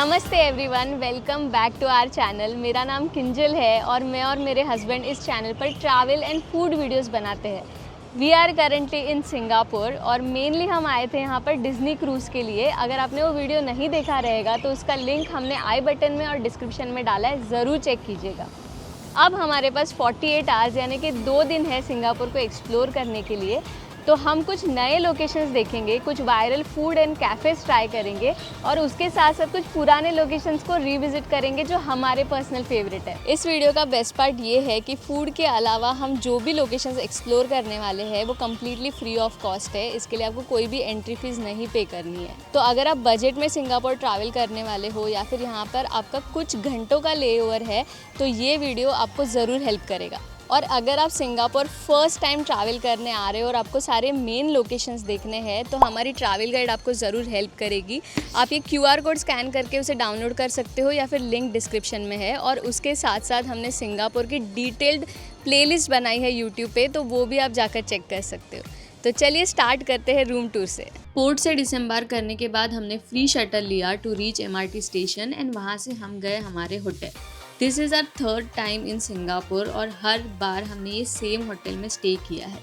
नमस्ते everyone, welcome back to our channel. मेरा नाम किंजल है और मैं और मेरे हस्बैंड इस चैनल पर ट्रैवल एंड फूड वीडियोस बनाते हैं। We are currently in Singapore और मेनली हम आए थे यहाँ पर डिज्नी क्रूज़ के लिए। अगर आपने वो वीडियो नहीं देखा रहेगा तो उसका लिंक हमने आई बटन में और डिस्क्रिप्शन में डाला है, ज़रूर चेक कीजिएगा। अब हमारे पास 48 आवर्स यानी कि 2 दिन है सिंगापुर को एक्सप्लोर करने के लिए। तो हम कुछ नए लोकेशंस देखेंगे, कुछ viral food and cafes try करेंगे और उसके साथ साथ कुछ पुराने लोकेशंस को रिविज़िट करेंगे जो हमारे पर्सनल फेवरेट है। इस वीडियो का बेस्ट पार्ट ये है कि फूड के अलावा हम जो भी लोकेशंस एक्सप्लोर करने वाले हैं वो कम्प्लीटली फ्री ऑफ कॉस्ट है। इसके लिए आपको कोई भी एंट्री फीस नहीं पे करनी है। तो अगर आप बजट में सिंगापुर ट्रैवल करने वाले हो या फिर यहाँ पर आपका कुछ घंटों का लेओवर है तो ये वीडियो आपको ज़रूर हेल्प करेगा। और अगर आप सिंगापुर फर्स्ट टाइम ट्रैवल करने आ रहे हो और आपको सारे मेन लोकेशंस देखने हैं तो हमारी ट्रैवल गाइड आपको ज़रूर हेल्प करेगी। आप ये QR कोड स्कैन करके उसे डाउनलोड कर सकते हो या फिर लिंक डिस्क्रिप्शन में है। और उसके साथ साथ हमने सिंगापुर की डिटेल्ड प्लेलिस्ट बनाई है यूट्यूब पे, तो वो भी आप जाकर चेक कर सकते हो। तो चलिए स्टार्ट करते हैं रूम टूर से। पोर्ट से डिसम्बार करने के बाद हमने फ्री शटल लिया to reach MRT station and वहाँ से हम गए हमारे hotel. This is our third time in Singapore और हर बार हमने ये सेम होटल में स्टे किया है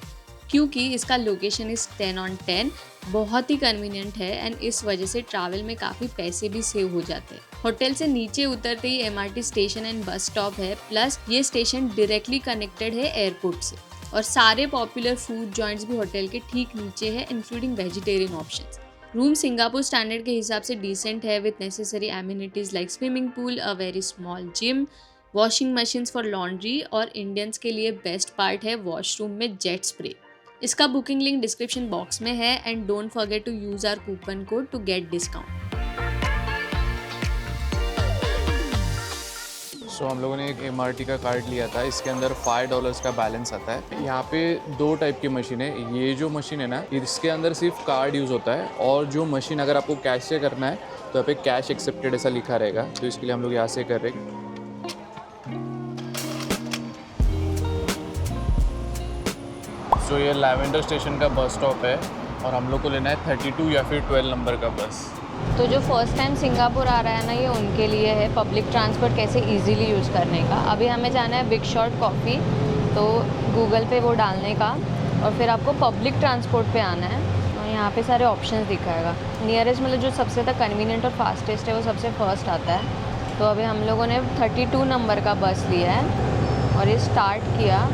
क्योंकि इसका लोकेशन इज़ 10 on 10, बहुत ही कन्वीनियंट है एंड इस वजह से ट्रैवल में काफ़ी पैसे भी सेव हो जाते हैं। होटल से नीचे उतरते ही MRT station and bus stop है, प्लस ये स्टेशन डायरेक्टली कनेक्टेड है एयरपोर्ट से और सारे पॉपुलर फूड जॉइंट्स भी होटल के ठीक नीचे है, including vegetarian options. Room Singapore standard के हिसाब से डिसेंट है with necessary amenities like swimming pool, a very small gym, washing machines for laundry और इंडियंस के लिए बेस्ट पार्ट है वॉशरूम में जेट स्प्रे। इसका बुकिंग लिंक डिस्क्रिप्शन बॉक्स में है and don't forget to use our coupon code to get discount. So हम लोगों ने एक MRT का कार्ड लिया था, इसके अंदर $5 का बैलेंस आता है। यहाँ पे 2 टाइप की मशीन है। ये जो मशीन है ना, इसके अंदर सिर्फ कार्ड यूज़ होता है और जो मशीन अगर आपको कैश से करना है तो यहाँ पे कैश एक्सेप्टेड ऐसा लिखा रहेगा। तो इसके लिए हम लोग यहाँ से कर रहे हैं। सो ये लैवेंडर स्टेशन का बस स्टॉप है और हम लोग को लेना है 32 या फिर 12 नंबर का बस। तो जो फर्स्ट टाइम सिंगापुर आ रहा है ना, ये उनके लिए है पब्लिक ट्रांसपोर्ट कैसे इजीली यूज़ करने का। अभी हमें जाना है बिग शॉट कॉफ़ी, तो गूगल पे वो डालने का और फिर आपको पब्लिक ट्रांसपोर्ट पे आना है और यहाँ पे सारे ऑप्शंस दिखाएगा। नियरेस्ट मतलब जो सबसे ज़्यादा कन्वीनियंट और फास्टेस्ट है वो सबसे फर्स्ट आता है। तो अभी हम लोगों ने 32 नंबर का बस लिया है और ये स्टार्ट किया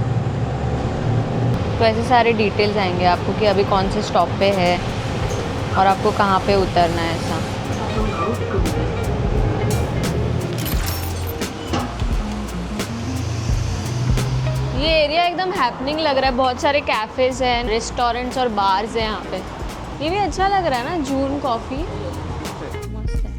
तो ऐसे सारे डिटेल्स आएंगे आपको कि अभी कौन से स्टॉप पे है और आपको कहाँ पे उतरना है। ऐसा ये एरिया एकदम हैपनिंग लग रहा है, बहुत सारे कैफ़ेज़ हैं, रेस्टोरेंट्स और बार्स हैं यहाँ पे। ये भी अच्छा लग रहा है ना, जून कॉफ़ी मस्त है।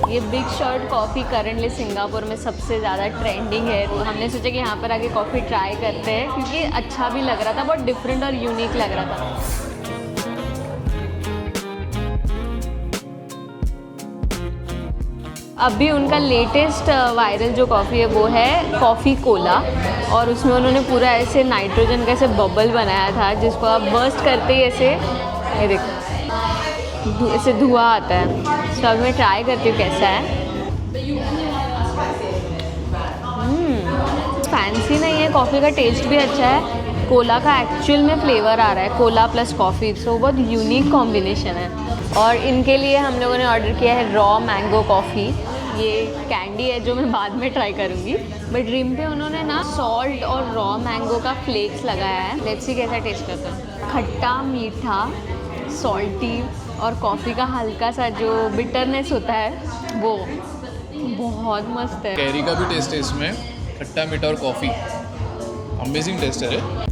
ये big shot coffee currently Singapore में सबसे ज़्यादा ट्रेंडिंग है। तो हमने सोचा कि यहाँ पर आके कॉफ़ी ट्राई करते हैं क्योंकि अच्छा भी लग रहा था, बहुत डिफरेंट और यूनिक लग रहा था। अभी उनका लेटेस्ट वायरल जो कॉफ़ी है वो है कॉफ़ी कोला और उसमें उन्होंने पूरा ऐसे नाइट्रोजन का ऐसे बबल बनाया था जिसको आप बर्स्ट करते ही ऐसे, ये देखो ऐसे धुआं आता है। तो अब मैं ट्राई करती हूँ कैसा है। फैंसी नहीं है, कॉफ़ी का टेस्ट भी अच्छा है। कोला का एक्चुअल में फ्लेवर आ रहा है, कोला प्लस कॉफ़ी, सो बहुत यूनिक कॉम्बिनेशन है। और इनके लिए हम लोगों ने ऑर्डर किया है रॉ मैंगो कॉफ़ी। ये कैंडी है जो मैं बाद में ट्राई करूँगी, बट रिम पे उन्होंने ना सॉल्ट और रॉ मैंगो का फ्लेक्स लगाया है। लेट्स सी कैसा टेस्ट करता है। खट्टा, मीठा, सॉल्टी और कॉफ़ी का हल्का सा जो बिटरनेस होता है वो बहुत मस्त है। कैरी का भी टेस्ट है इसमें, खट्टा मीठा और कॉफ़ी, अमेजिंग टेस्ट है।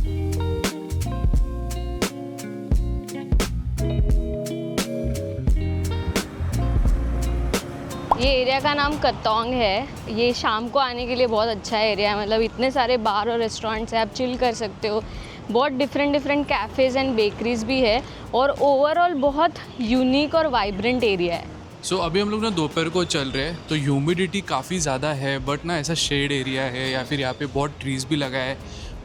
ये एरिया का नाम कतोंग है। ये शाम को आने के लिए बहुत अच्छा एरिया है, मतलब इतने सारे बार और रेस्टोरेंट्स हैं, आप चिल कर सकते हो। बहुत डिफरेंट कैफ़ेज़ एंड बेकरीज भी है और ओवरऑल बहुत यूनिक और वाइब्रेंट एरिया है। सो अभी हम लोग ना दोपहर को चल रहे हैं तो ह्यूमिडिटी काफ़ी ज़्यादा है, बट ना ऐसा शेड एरिया है या फिर यहाँ पे बहुत ट्रीज़ भी लगा है,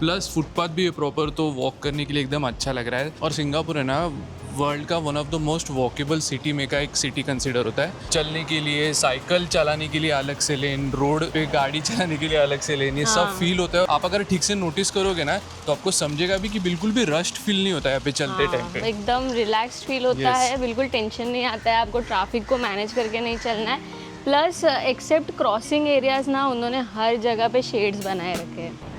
प्लस फुटपाथ भी है प्रॉपर, तो वॉक करने के लिए एकदम अच्छा लग रहा है। और सिंगापुर है ना वर्ल्ड का one of the most walkable city में का एक सिटी कंसिडर होता है। चलने के लिए, साइकिल चलाने के लिए अलग से लेन, रोड पे गाड़ी चलाने के लिए अलग से लेन, ये सब फील होता है। आप अगर ठीक से नोटिस करोगे ना तो आपको समझेगा भी कि बिल्कुल भी रश्ड फील नहीं होता है यहाँ पे चलते टाइम पे। एकदम रिलैक्स्ड फील होता है, बिल्कुल टेंशन नहीं आता है, आपको ट्रैफिक को मैनेज करके नहीं चलना है। प्लस एक्सेप्ट क्रॉसिंग एरियाज ना उन्होंने हर जगह पे शेड्स बनाए रखे हैं।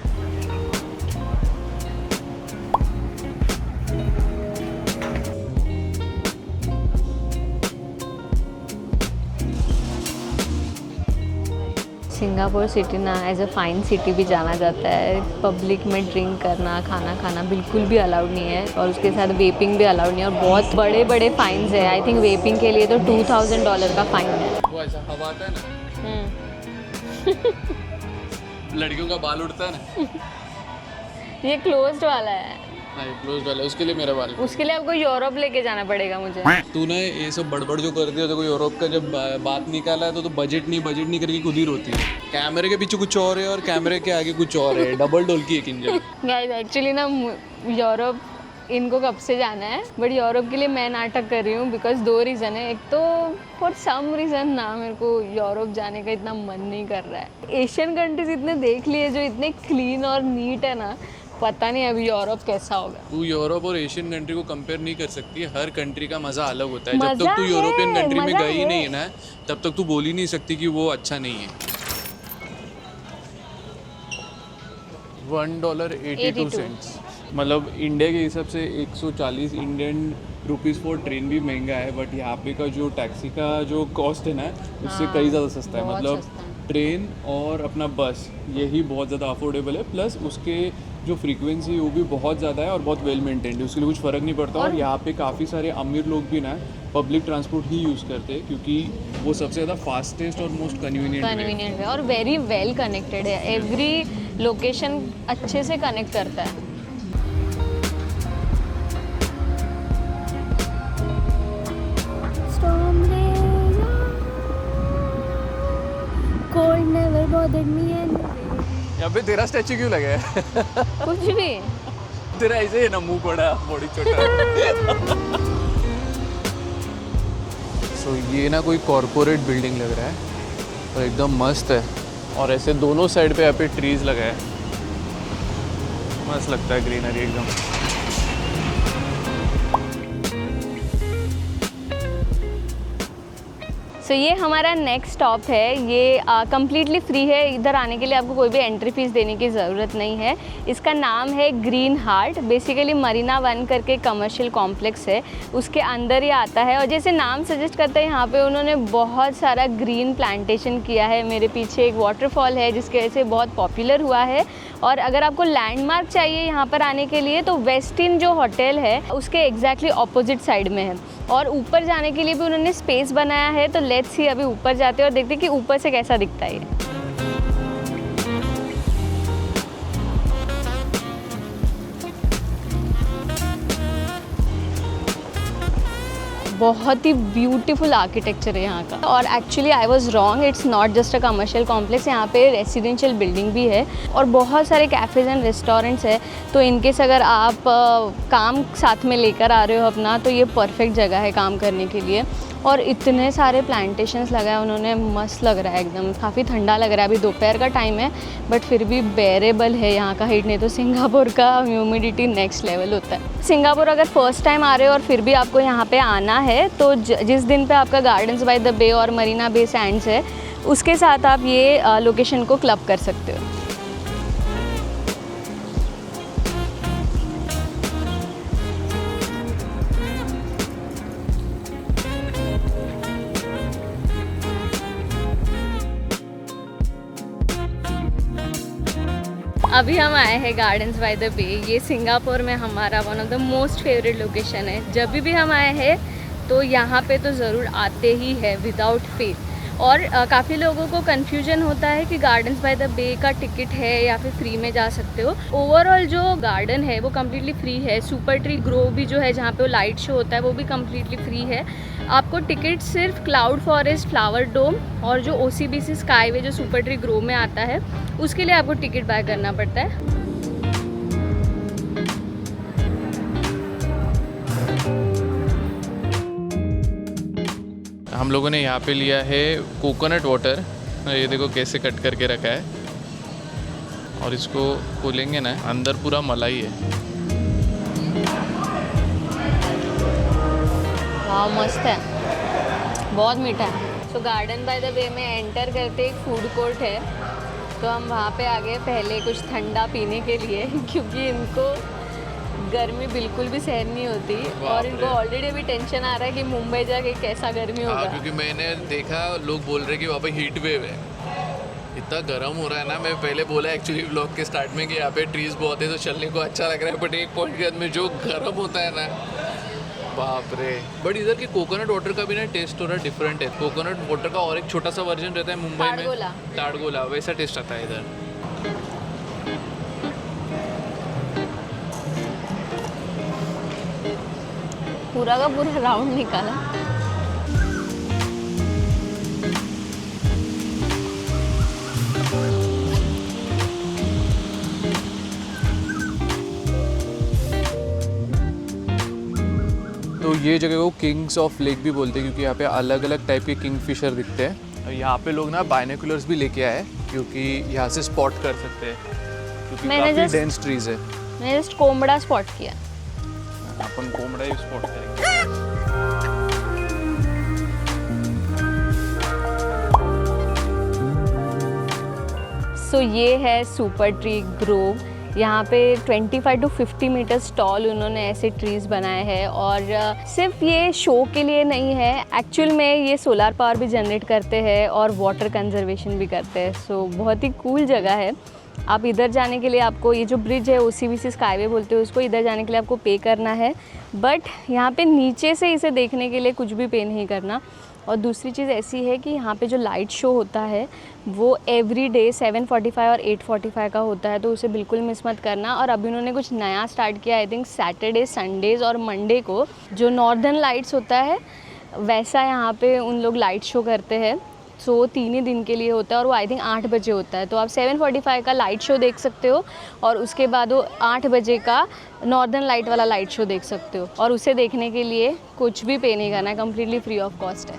सिंगापुर सिटी ना एज अ फाइन सिटी भी जाना जाता है। पब्लिक में ड्रिंक करना, खाना खाना बिल्कुल भी अलाउड नहीं है, और उसके साथ वेपिंग भी अलाउड नहीं है, और बहुत बड़े बड़े फाइन्स है। आई थिंक वेपिंग के लिए तो $2000 का फाइन है। वो ऐसा हवा आता है ना, लड़कियों का बाल उड़ता है ना, ये क्लोज्ड वाला है। क्लोज वाला, उसके लिए मेरा बाल, उसके लिए आपको यूरोप लेके जाना पड़ेगा मुझे। तूने ये सब बड़बड़ जो कर दिया, देखो यूरोप का जब बात निकाला है तो बजट नहीं करके खुद ही रोती है। कैमरे के पीछे कुछ और है और कैमरे के आगे कुछ और है, डबल डोल की एक इंजन। गाइस एक्चुअली ना यूरोप इनको कब से जाना है, बट यूरोप के लिए मैं नाटक कर रही हूँ बिकॉज 2 रीज़न है। एक तो फॉर सम रीज़न ना मेरे को यूरोप जाने का इतना मन नहीं कर रहा है। एशियन कंट्रीज इतने देख लिए जो इतने क्लीन और नीट है ना, पता नहीं अभी यूरोप कैसा होगा। तू यूरोप और एशियन कंट्री को कंपेयर नहीं कर सकती, हर कंट्री का मज़ा अलग होता है। जब मज़ा तक तू यूरोपियन है, कंट्री में मज़ा गई है। नहीं है ना, तब तक तू बोल ही नहीं सकती कि वो अच्छा नहीं है। $1.82, मतलब इंडिया के हिसाब से 140 इंडियन रुपीज़ फॉर ट्रेन भी महंगा है, बट यहाँ पे का जो टैक्सी का जो कॉस्ट है ना उससे कई ज़्यादा सस्ता है। बहुत मतलब सस्ता है। ट्रेन और अपना बस यही बहुत ज़्यादा अफोर्डेबल है, प्लस उसके जो फ्रीक्वेंसी है वो भी बहुत ज़्यादा है और बहुत वेल मेंटेन्ड है, उसके लिए कुछ फ़र्क नहीं पड़ता। और यहाँ पे काफ़ी सारे अमीर लोग भी ना पब्लिक ट्रांसपोर्ट ही यूज़ करते हैं, क्योंकि वो सबसे ज़्यादा फास्टेस्ट और मोस्ट कन्वीनियंट है और वेरी वेल कनेक्टेड है। एवरी लोकेशन अच्छे से कनेक्ट करता है। Cold never bothered me anyway. यहाँ पे तेरा स्टैचू क्यों लगा है? कुछ भी तेरा ऐसे है ना, मुंह बड़ा बॉडी छोटा। सो ये ना कोई कॉर्पोरेट बिल्डिंग लग रहा है और एकदम मस्त है, और ऐसे दोनों साइड पे यहाँ पे ट्रीज लगा है, मस्त लगता है, ग्रीनरी एकदम। सो ये हमारा नेक्स्ट स्टॉप है। ये कम्प्लीटली फ्री है, इधर आने के लिए आपको कोई भी एंट्री फीस देने की ज़रूरत नहीं है। इसका नाम है ग्रीन हार्ट। बेसिकली मरीना 1 करके कमर्शियल कॉम्प्लेक्स है, उसके अंदर ही आता है। और जैसे नाम सजेस्ट करते हैं, यहाँ पे उन्होंने बहुत सारा ग्रीन प्लांटेशन किया है। मेरे पीछे एक वाटरफॉल है जिसकी वजह से बहुत पॉपुलर हुआ है। और अगर आपको लैंडमार्क चाहिए यहाँ पर आने के लिए तो वेस्टिन जो होटल है उसके एग्जैक्टली ऑपोजिट साइड में है। और ऊपर जाने के लिए भी उन्होंने स्पेस बनाया है, तो लेट्स सी अभी ऊपर जाते हैं और देखते हैं कि ऊपर से कैसा दिखता है ये। बहुत ही ब्यूटीफुल आर्किटेक्चर है यहाँ का। और actually I was wrong, it's not just a commercial complex, यहाँ पे रेसिडेंशियल बिल्डिंग भी है और बहुत सारे कैफ़ेज़ एंड रेस्टोरेंट्स है। तो इनकेस अगर आप काम साथ में लेकर आ रहे हो अपना, तो ये परफेक्ट जगह है काम करने के लिए। और इतने सारे प्लांटेशंस लगाए उन्होंने, मस्त लग रहा है एकदम। काफ़ी ठंडा लग रहा है, अभी दोपहर का टाइम है बट फिर भी बेरेबल है यहाँ का हीट। नहीं तो सिंगापुर का ह्यूमिडिटी नेक्स्ट लेवल होता है। सिंगापुर अगर फर्स्ट टाइम आ रहे हो और फिर भी आपको यहाँ पे आना है, तो जिस दिन पे आपका गार्डन्स बाय द बे और मरीना बे सैंड्स है, उसके साथ आप ये लोकेशन को क्लब कर सकते हो। अभी हम आए हैं गार्डन्स बाय द बे। ये सिंगापुर में हमारा one of the most favourite location है। जब भी हम आए हैं तो यहाँ पे तो ज़रूर आते ही है विदाउट फेल। और काफ़ी लोगों को कन्फ्यूजन होता है कि गार्डन्स बाय द बे का टिकट है या फिर फ्री में जा सकते हो। ओवरऑल जो गार्डन है वो कम्प्लीटली फ्री है। सुपर ट्री ग्रोव भी जो है जहाँ पे वो लाइट शो होता है वो भी कम्प्लीटली फ्री है। आपको टिकट सिर्फ क्लाउड फॉरेस्ट, फ्लावर डोम और जो OCBC स्काईवे जो सुपर ट्री ग्रोव में आता है उसके लिए आपको टिकट बाय करना पड़ता है। हम लोगों ने यहाँ पे लिया है कोकोनट वाटर। ये देखो कैसे कट करके रखा है, और इसको खोलेंगे ना, अंदर पूरा मलाई है। वाह मस्त है, बहुत मीठा है। सो गार्डन बाय द वे में एंटर करते एक फूड कोर्ट है, तो हम वहाँ पे आ गए पहले कुछ ठंडा पीने के लिए क्योंकि इनको गर्मी बिल्कुल भी सहन नहीं होती और इनको ऑलरेडी अभी टेंशन आ रहा है कि मुंबई जाके कैसा गर्मी होगा। क्योंकि मैंने देखा लोग बोल रहे कि वहाँ पे हीट वेव है, इतना गर्म हो रहा है ना। मैं पहले बोला एक्चुअली व्लॉग के स्टार्ट में कि यहाँ पे ट्रीज बहुत है तो चलने को अच्छा लग रहा है, बट एक पॉइंट के बाद में जो गर्म होता है ना, बाप रे। बट इधर के कोकोनट वाटर का भी ना टेस्ट थोड़ा डिफरेंट है। कोकोनट वाटर का और एक छोटा सा वर्जन रहता है मुंबई में, ताड़गोला, वैसा टेस्ट आता है इधर। पूरा का पूरा राउंड निकाला। तो ये जगह को किंग्स ऑफ लेक भी बोलते हैं क्योंकि यहाँ पे अलग अलग टाइप के किंगफिशर दिखते हैं। यहाँ पे लोग ना बाइनोकुलर्स भी लेके आए क्योंकि यहाँ से स्पॉट कर सकते हैं, क्योंकि काफी डेंस ट्रीज है। मैंने जस्ट कोमड़ा स्पॉट किया। अपन कोमड़ा ही स्पॉट करेंगे। सो ये है सुपर ट्री ग्रोव। यहाँ पे 25 to 50 मीटर्स टॉल उन्होंने ऐसे ट्रीज़ बनाए हैं, और सिर्फ ये शो के लिए नहीं है, एक्चुअल में ये सोलार पावर भी जनरेट करते हैं और वाटर कंजर्वेशन भी करते हैं। सो बहुत ही कूल जगह है। आप इधर जाने के लिए आपको, ये जो ब्रिज है OCBC स्काईवे बोलते हैं उसको, इधर जाने के लिए आपको पे करना है, बट यहाँ पे नीचे से इसे देखने के लिए कुछ भी पे नहीं करना। और दूसरी चीज़ ऐसी है कि यहाँ पे जो लाइट शो होता है वो एवरी डे 7:45 और 8:45 का होता है, तो उसे बिल्कुल मिस मत करना। और अभी उन्होंने कुछ नया स्टार्ट किया, आई थिंक सैटरडे, संडेज़ और मंडे को जो नॉर्दर्न लाइट्स होता है वैसा यहाँ पे उन लोग लाइट शो करते हैं। सो 3 ही दिन के लिए होता है और वो आई थिंक 8 बजे होता है, तो आप 7:45 का लाइट शो देख सकते हो और उसके बाद वो 8 बजे का नॉर्दर्न लाइट वाला लाइट शो देख सकते हो। और उसे देखने के लिए कुछ भी पे नहीं करना है, कम्प्लीटली फ्री ऑफ कॉस्ट है।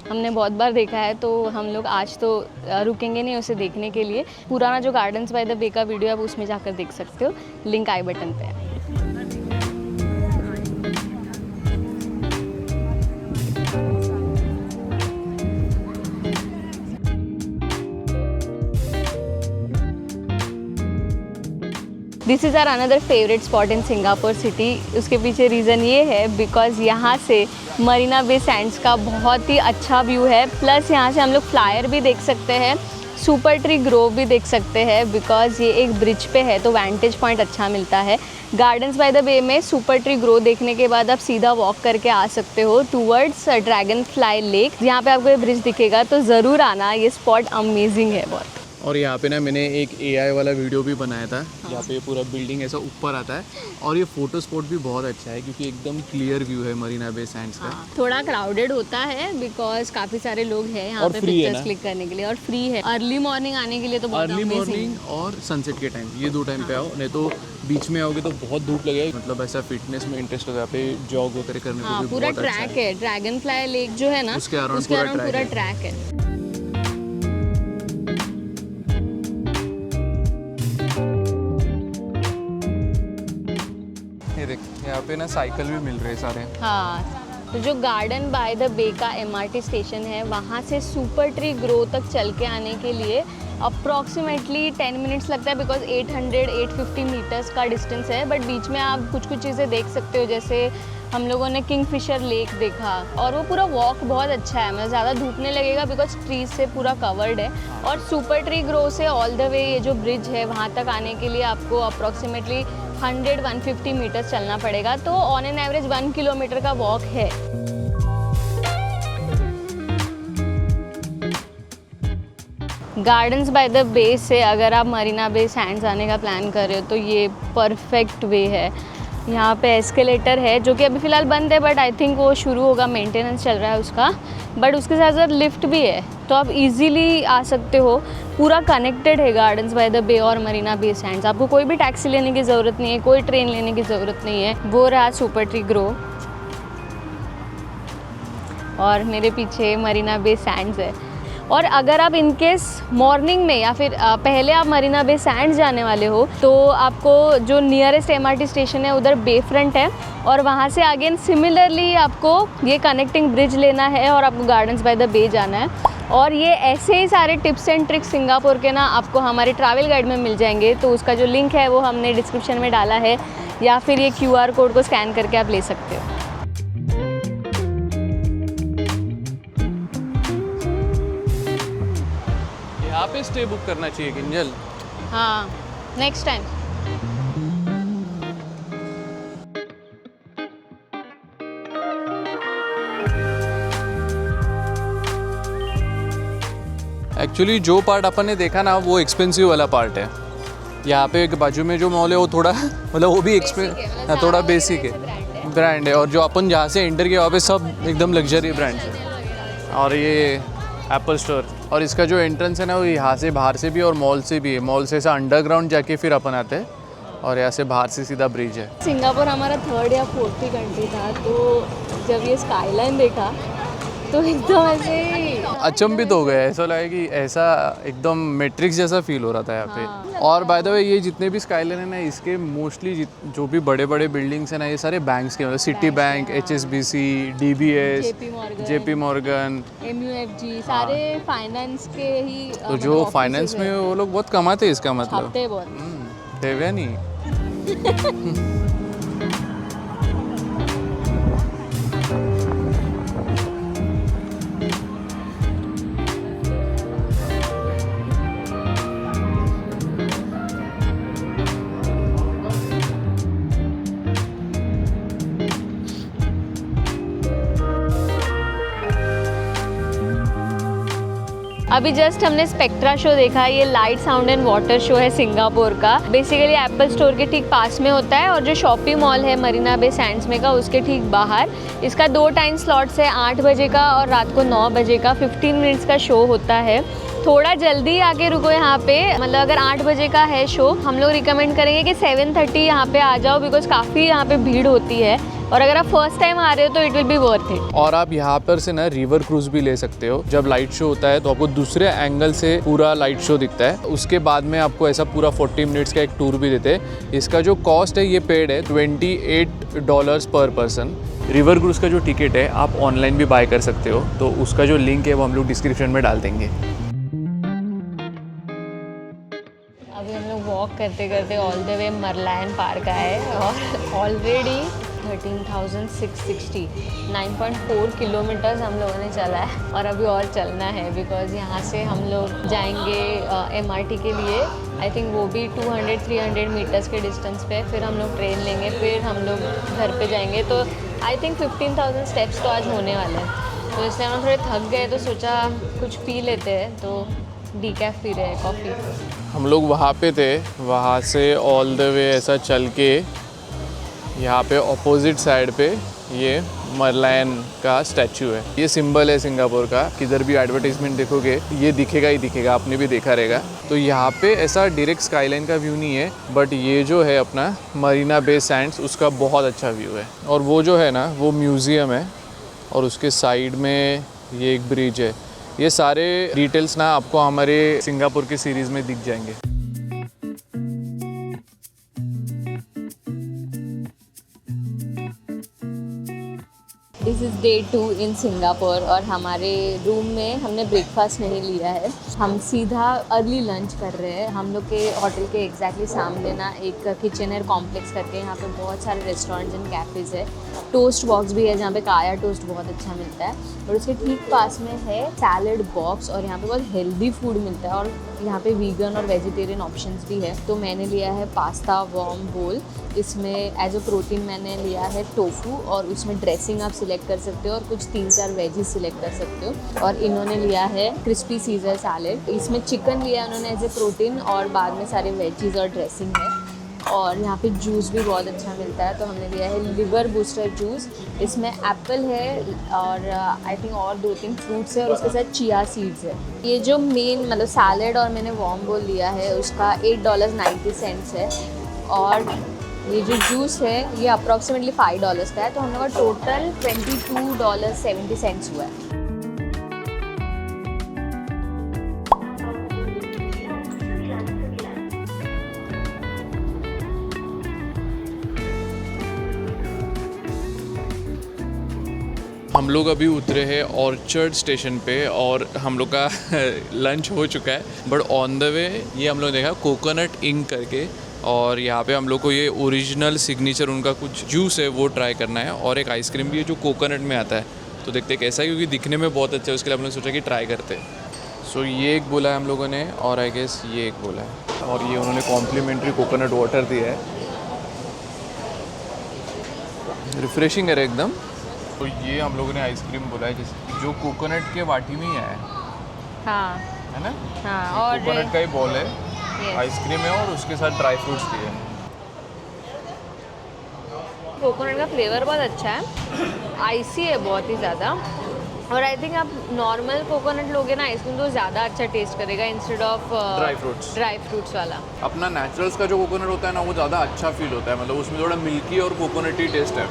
हमने बहुत बार देखा है, तो हम लोग आज तो रुकेंगे नहीं उसे देखने के लिए। पुराना जो गार्डन्स बाय द बे का वीडियो है आप उसमें जाकर देख सकते हो, लिंक आई बटन पे है। This is our another favourite spot in Singapore city. उसके पीछे रीज़न ये है बिकॉज़ यहाँ से मरीना बे सैंड्स का बहुत ही अच्छा व्यू है, प्लस यहाँ से हम लोग फ्लायर भी देख सकते हैं, सुपर ट्री ग्रोव भी देख सकते हैं, बिकॉज़ ये एक ब्रिज पे है तो वैंटेज पॉइंट अच्छा मिलता है। गार्डन्स बाय द बे में सुपर ट्री ग्रोव देखने के बाद आप सीधा वॉक करके आ सकते हो टूवर्ड्स ड्रैगन फ्लाई लेक। यहाँ पे आपको ये ब्रिज दिखेगा तो ज़रूर आना, ये स्पॉट अमेजिंग है बहुत। और यहाँ पे ना मैंने एक AI वाला वीडियो भी बनाया था, यहाँ पे पूरा बिल्डिंग ऐसा ऊपर आता है, और ये फोटो स्पॉट भी बहुत अच्छा है क्योंकि एकदम क्लियर व्यू है मरीना बे सैंड्स का। थोड़ा क्राउडेड होता है बिकॉज काफ़ी सारे लोग हैं यहाँ पे पिक्चर्स क्लिक करने के लिए, और फ्री है। अर्ली मॉर्निंग आने के लिए तो बहुत अर्ली मॉर्निंग और सनसेट के टाइम, ये 2 टाइम पे आओ, नहीं तो बीच में आओगे तो बहुत धूप लगेगा। मतलब ऐसा फिटनेस में इंटरेस्ट होगा, पे जॉग वगैरह करने को भी पूरा बहुत अच्छा ट्रैक है। ड्रैगन फ्लाई लेक जो है ना उसके अराउंड पूरा ट्रैक है। यहाँ पे ना साइकिल भी मिल रहे हैं सारे। हाँ, तो जो गार्डन बाय द बे का MRT स्टेशन है वहाँ से सुपर ट्री ग्रो तक चल के आने के लिए अप्रॉक्सीमेटली 10 मिनट्स लगता है, बिकॉज 850 मीटर्स का डिस्टेंस है। बट बीच में आप कुछ चीज़ें देख सकते हो, जैसे हम लोगों ने किंगफिशर लेक देखा, और वो पूरा वॉक बहुत अच्छा है, मतलब ज़्यादा धूप नहीं लगेगा बिकॉज ट्रीज से पूरा कवर्ड है। और सुपर ट्री ग्रो से ऑल द वे ये जो ब्रिज है वहाँ तक आने के लिए आपको अप्रॉक्सीमेटली 100-150 मीटर्स चलना पड़ेगा, तो ऑन एन एवरेज 1 किलोमीटर का वॉक है। गार्डन्स बाय द बे से अगर आप मरीना बे सैंड्स आने का प्लान कर रहे हो तो ये परफेक्ट वे है। यहाँ पे एस्केलेटर है जो कि अभी फ़िलहाल बंद है, बट आई थिंक वो शुरू होगा, मेंटेनेंस चल रहा है उसका। बट उसके साथ साथ लिफ्ट भी है, तो आप इजीली आ सकते हो। पूरा कनेक्टेड है गार्डन्स बाय द बे और मरीना बे सैंड्स। आपको कोई भी टैक्सी लेने की ज़रूरत नहीं है, कोई ट्रेन लेने की ज़रूरत नहीं है। वो रहा सुपर ट्री ग्रो। और मेरे पीछे मरीना बे सैंड्स है। और अगर आप इनकेस मॉर्निंग में या फिर पहले आप मरीना बे सैंड्स जाने वाले हो तो आपको जो नियरेस्ट MRT स्टेशन है उधर बे फ्रंट है, और वहाँ से अगेन सिमिलरली आपको ये कनेक्टिंग ब्रिज लेना है और आपको गार्डन्स बाय द बे जाना है। और ये ऐसे ही सारे टिप्स एंड ट्रिक्स सिंगापुर के ना आपको हमारे ट्रैवल गाइड में मिल जाएंगे, तो उसका जो लिंक है वो हमने डिस्क्रिप्शन में डाला है, या फिर ये QR कोड को स्कैन करके आप ले सकते हो। यहाँ पे स्टे बुक करना चाहिए किंजल। हाँ, नेक्स्ट टाइम। एक्चुअली जो पार्ट अपन ने देखा ना वो एक्सपेंसिव वाला पार्ट है। यहाँ पे एक बाजू में जो मॉल है वो थोड़ा मतलब वो भी थोड़ा बेसिक है, ब्रांड है। और जो अपन जहाँ से एंटर किया वहाँ पे सब एकदम लग्जरी ब्रांड है। और ये एप्पल स्टोर, और इसका जो एंट्रेंस है ना वो यहाँ से बाहर से भी और मॉल से भी है। मॉल से ऐसा अंडरग्राउंड जाके फिर अपन आते हैं, और यहाँ से बाहर से सीधा ब्रिज है। सिंगापुर हमारा 3rd या 4th कंट्री था, तो जब ये स्काईलाइन देखा तो एकदम ऐसे अचंभित हो गए, ऐसा लगा कि ऐसा एकदम मैट्रिक्स जैसा फील हो रहा था यहाँ पे। और बाय द वे ये जितने भी स्काईलाइन है ना, इसके मोस्टली जो भी बड़े बड़े बिल्डिंग्स हैं ना, ये सारे बैंक्स के, मतलब city bank, HSBC, DBS, JP Morgan, MUFG, सारे फाइनेंस के ही। तो जो फाइनेंस में वो लोग बहुत कमाते हैं, इसका मतलब देवे नहीं। अभी जस्ट हमने स्पेक्ट्रा शो देखा। ये light sound and water show है सिंगापुर का। बेसिकली एप्पल स्टोर के ठीक पास में होता है, और जो शॉपिंग मॉल है मरीना बे सैंड्स में का उसके ठीक बाहर। इसका 2 टाइम स्लॉट्स है, 8 बजे का और रात को 9 बजे का। 15 मिनट्स का शो होता है। थोड़ा जल्दी आके रुको यहाँ पे, मतलब अगर 8 बजे का है शो, हम लोग रिकमेंड करेंगे कि 7:30 यहाँ पे आ जाओ, बिकॉज काफ़ी यहाँ पे भीड़ होती है। और अगर आप फर्स्ट टाइम आ रहे हो तो it will be worth it. और आप यहाँ पर से ना रिवर क्रूज भी ले सकते हो। जब लाइट शो होता है तो आपको दूसरे एंगल से पूरा लाइट शो दिखता है। उसके बाद में आपको ऐसा पूरा 40 मिनट्स का एक टूर भी देते हैं। इसका जो कॉस्ट है ये पेड है, $28 पर पर्सन। रिवर क्रूज का जो टिकट है आप ऑनलाइन भी बाय कर सकते हो, तो उसका जो लिंक है वो हम लोग डिस्क्रिप्शन में डाल देंगे। अभी हम लोग वॉक करते करते ऑल द वे मरलायन पार्क आए, और ऑलरेडी 13,660 9.4 किलोमीटर्स हम लोगों ने चला है, और अभी और चलना है। बिकॉज यहाँ से हम लोग जाएंगे MRT के लिए। आई थिंक वो भी 200-300 मीटर्स के डिस्टेंस पे। फिर हम लोग ट्रेन लेंगे, फिर हम लोग घर पे जाएंगे। तो आई थिंक 15,000 स्टेप्स तो आज होने वाले हैं। तो इसलिए हम थोड़े थक गए, तो सोचा कुछ पी लेते हैं। तो डीकैफ पी रहे हैं, कॉफ़ी। हम लोग वहाँ पे थे, वहाँ से ऑल द वे ऐसा चल के यहाँ पे ऑपोजिट साइड पे ये मरलायन का स्टैचू है। ये सिंबल है सिंगापुर का। किधर भी एडवर्टाइजमेंट देखोगे ये दिखेगा ही दिखेगा, आपने भी देखा रहेगा। तो यहाँ पे ऐसा डायरेक्ट स्काईलाइन का व्यू नहीं है, बट ये जो है अपना मरीना बे सैंड्स, उसका बहुत अच्छा व्यू है। और वो जो है ना वो म्यूज़ियम है, और उसके साइड में ये एक ब्रिज है। ये सारे डिटेल्स ना आपको हमारे सिंगापुर के सीरीज़ में दिख जाएंगे। This is day 2 in Singapore, और हमारे रूम में हमने ब्रेकफास्ट नहीं लिया है। हम सीधा अर्ली लंच कर रहे हैं। हम लोग के होटल के एग्जैक्टली सामने ना एक किचनर कॉम्प्लेक्स करके यहाँ पे बहुत सारे रेस्टोरेंट्स एंड कैफ़ेज़ है। टोस्ट बॉक्स भी है जहाँ पे काया टोस्ट बहुत अच्छा मिलता है, और उसके ठीक पास में है सैलड बॉक्स, और यहाँ पे बहुत हेल्दी फूड मिलता है। और यहाँ पे वीगन और वेजिटेरियन ऑप्शंस भी है। तो मैंने लिया है पास्ता वॉर्म बोल। इसमें एज अ प्रोटीन मैंने लिया है टोफू, और उसमें ड्रेसिंग आप सिलेक्ट कर सकते हो, और कुछ 3-4 वेजीज सिलेक्ट कर सकते हो। और इन्होंने लिया है क्रिस्पी सीजर सैलेड। इसमें चिकन लिया उन्होंने एज ए प्रोटीन, और बाद में सारे वेजीज और ड्रेसिंग है। और यहाँ पे जूस भी बहुत अच्छा मिलता है, तो हमने लिया है लिवर बूस्टर जूस। इसमें एप्पल है, और आई थिंक और 2-3 फ्रूट्स है, और उसके साथ चिया सीड्स है। ये जो मेन मतलब सैलेड और मैंने वार्म बोल लिया है उसका $8.90 है। और ये जो जूस है ये अप्रॉक्सीमेटली $5 का है, तो हम लोग का टोटल $22.70 हुआ है। हम लोग अभी उतरे हैं ऑर्चर्ड स्टेशन पे और हम लोग का लंच हो चुका है, बट ऑन द वे ये हम लोग देखा कोकोनट इंक करके, और यहाँ पे हम लोग को ये ओरिजिनल सिग्नेचर उनका कुछ जूस है वो ट्राई करना है, और एक आइसक्रीम भी है जो कोकोनट में आता है, तो देखते हैं कैसा है, क्योंकि दिखने में बहुत अच्छा है, उसके लिए हम लोग सोचा कि ट्राई करते हैं। सो ये एक बोला है हम लोगों ने, और आई गेस ये एक बोला है, और ये उन्होंने कॉम्प्लीमेंट्री कोकोनट वाटर दिया है, रिफ्रेशिंग है एकदम। तो ये हम लोगों ने आइसक्रीम बोला है जो कोकोनट के वाटी में ही आया है, हाँ है ना? हाँ, और कोकोनट का ही बॉल है, Yes. आइसक्रीम है, और उसके साथ ड्राई फ्रूट्स दिए हैं। कोकोनट का फ्लेवर बहुत अच्छा है, आइसी है बहुत ही ज़्यादा, और आई थिंक आप नॉर्मल कोकोनट लोगे ना आइसक्रीम तो ज़्यादा अच्छा टेस्ट करेगा इंस्टेड ऑफ ड्राई फ्रूट्स वाला। अपना नेचुरल्स का जो कोकोनट होता है ना वो ज़्यादा अच्छा फील होता है, मतलब उसमें थोड़ा मिल्की और कोकोनटी टेस्ट है,